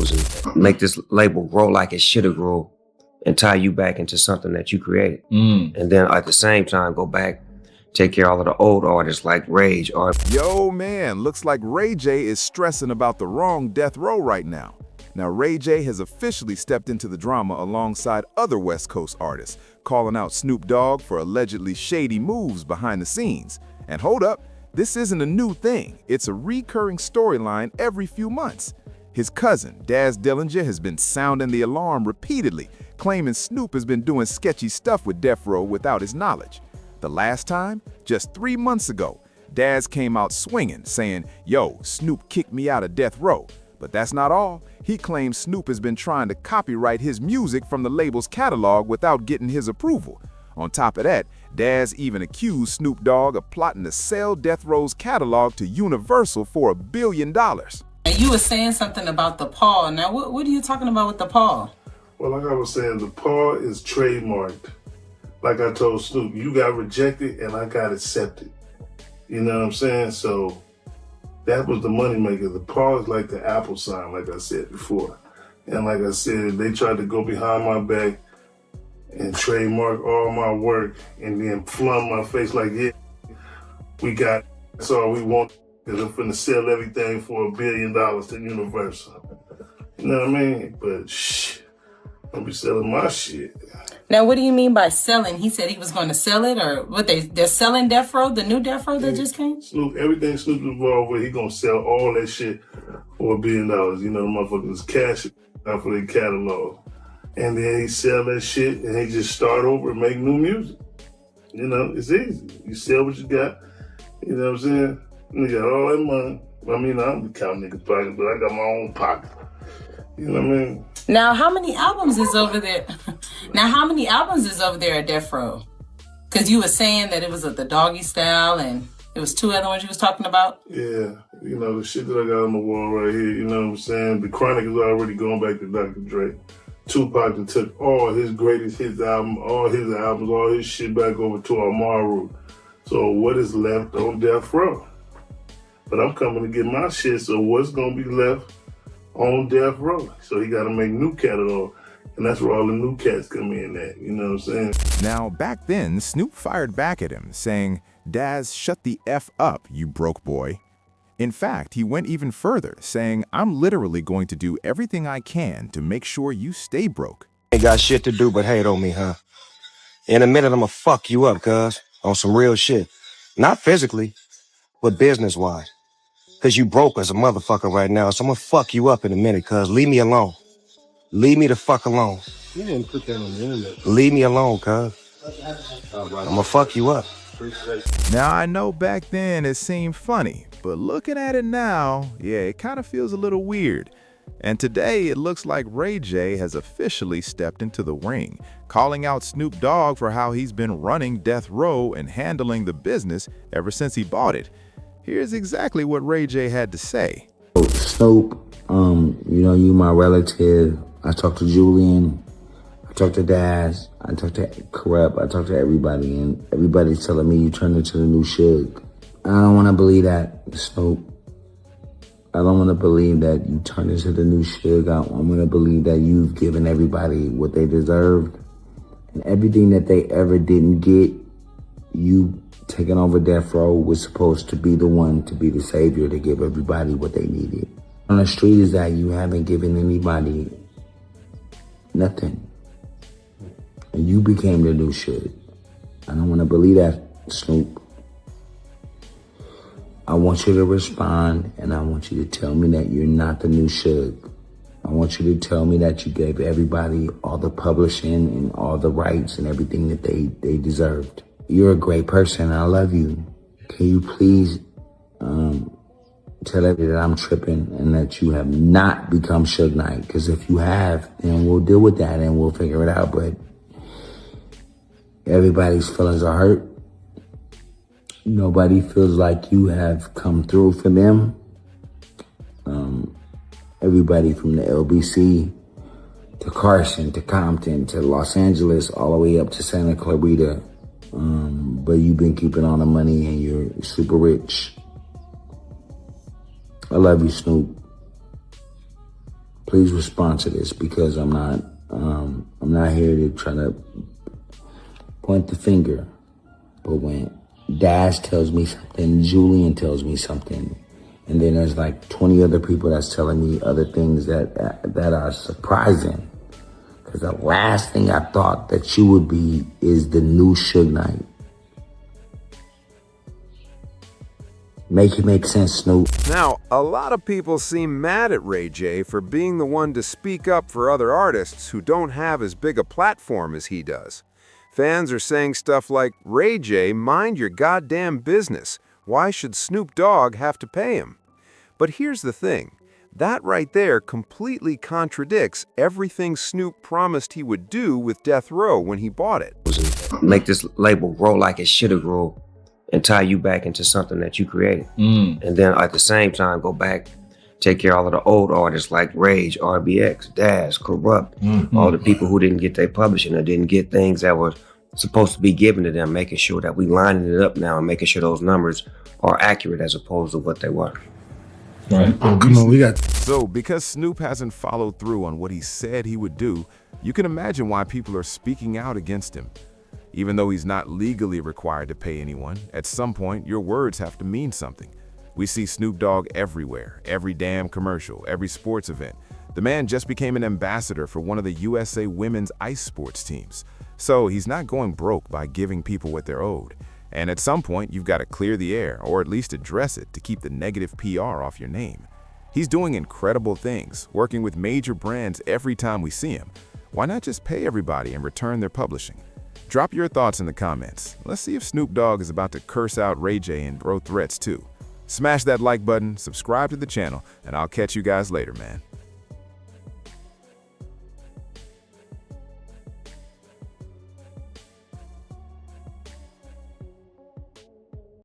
and make this label grow like it should have grown and tie you back into something that you created. And then at the same time, go back, take care of all of the old artists like Rage or... Yo, man, looks like Ray J is stressing about the wrong death row right now. Now, Ray J has officially stepped into the drama alongside other West Coast artists, calling out Snoop Dogg for allegedly shady moves behind the scenes. And hold up, this isn't a new thing. It's a recurring storyline every few months. His cousin, Daz Dillinger, has been sounding the alarm repeatedly, claiming Snoop has been doing sketchy stuff with Death Row without his knowledge. The last time, just 3 months ago, Daz came out swinging, saying, "Yo, Snoop kicked me out of Death Row." But that's not all. He claims Snoop has been trying to copyright his music from the label's catalog without getting his approval. On top of that, Daz even accused Snoop Dogg of plotting to sell Death Row's catalog to Universal for $1 billion. And you were saying something about the paw. Now, what are you talking about with the paw? Well, like I was saying, the paw is trademarked. Like I told Snoop, you got rejected and I got accepted. You know what I'm saying? So that was the moneymaker. The paw is like the Apple sign, like I said before. And like I said, they tried to go behind my back and trademark all my work and then flung my face like, yeah, that's all we want. Because I'm finna sell everything for $1 billion to Universal. You know what I mean? But shh, I'll be selling my shit. Now, what do you mean by selling? He said he was going to sell it, or what? They're selling Death Row, the new Death Row that just came? Snoop, everything Snoop's involved with, he gonna sell all that shit for $1 billion. You know, the motherfuckers cash it out for their catalog. And then he sell that shit and he just start over and make new music. You know, it's easy. You sell what you got. You know what I'm saying? You got all that money. I mean, I don't count niggas' pocket, but I got my own pocket. You know what I mean? Now, how many albums is over there? At Death Row? Because you were saying that it was the Doggy Style and it was 2 other ones you was talking about? Yeah, you know, the shit that I got on the wall right here, you know what I'm saying? The Chronic is already going back to Dr. Dre. Tupac took all his greatest hits album, all his shit back over to Amaru. So what is left on Death Row? But I'm coming to get my shit, so what's gonna be left on Death Row? So he gotta make new catalog, and that's where all the new cats come in at, you know what I'm saying? Now, back then, Snoop fired back at him, saying, "Daz, shut the F up, you broke boy." In fact, he went even further, saying, "I'm literally going to do everything I can to make sure you stay broke." Ain't got shit to do but hate on me, huh? In a minute, I'ma fuck you up, cuz, on some real shit. Not physically, but business-wise. Cause you broke as a motherfucker right now, so I'ma fuck you up in a minute, cuz. Leave me alone. Leave me the fuck alone. You didn't put that on the internet. Leave me alone, cuz. I'ma fuck you up. Now, I know back then it seemed funny, but looking at it now, yeah, it kind of feels a little weird. And today, it looks like Ray J has officially stepped into the ring, calling out Snoop Dogg for how he's been running Death Row and handling the business ever since he bought it. Here's exactly what Ray J had to say. Snoop, you know, you my relative. I talked to Julian, I talked to Daz, I talked to Corrupt, I talked to everybody, and everybody's telling me you turned into the new Suge. I don't want to believe that, Snoop. I don't want to believe that you turned into the new Suge. I want to believe that you've given everybody what they deserved, and everything that they ever didn't get, you taking over Death Row was supposed to be the one to be the savior to give everybody what they needed. On the street is that you haven't given anybody nothing. And you became the new shit. I don't want to believe that, Snoop. I want you to respond, and I want you to tell me that you're not the new Suge. I want you to tell me that you gave everybody all the publishing and all the rights and everything that they deserved. You're a great person. I love you. Can you please tell everybody that I'm tripping and that you have not become Suge Knight? Because if you have, then we'll deal with that and we'll figure it out. But everybody's feelings are hurt. Nobody feels like you have come through for them. Everybody from the LBC to Carson to Compton to Los Angeles all the way up to Santa Clarita. But you've been keeping all the money and you're super rich. I love you, Snoop. please respond to this because I'm not here to try to point the finger. But when Dash tells me something, Julian tells me something, and then there's like 20 other people that's telling me other things that are surprising. Because the last thing I thought that you would be is the new Suge Knight. Make it make sense, Snoop. Now, a lot of people seem mad at Ray J for being the one to speak up for other artists who don't have as big a platform as he does. Fans are saying stuff like, Ray J, mind your goddamn business. Why should Snoop Dogg have to pay him? But here's the thing. That right there completely contradicts everything Snoop promised he would do with Death Row when he bought it. Make this label grow like it should have grown and tie you back into something that you created. And then at the same time, go back, take care of all of the old artists like Rage, RBX, Daz, Corrupt, all the people who didn't get their publishing or didn't get things that were supposed to be given to them, making sure that we lining it up now and making sure those numbers are accurate as opposed to what they were. Right. Oh, come on, we got. So, because Snoop hasn't followed through on what he said he would do, you can imagine why people are speaking out against him. Even though he's not legally required to pay anyone, at some point, your words have to mean something. We see Snoop Dogg everywhere, every damn commercial, every sports event. The man just became an ambassador for one of the USA women's ice sports teams. So he's not going broke by giving people what they're owed. And at some point, you've got to clear the air, or at least address it to keep the negative PR off your name. He's doing incredible things, working with major brands every time we see him. Why not just pay everybody and return their publishing? Drop your thoughts in the comments. Let's see if Snoop Dogg is about to curse out Ray J and throw threats too. Smash that like button, subscribe to the channel, and I'll catch you guys later, man.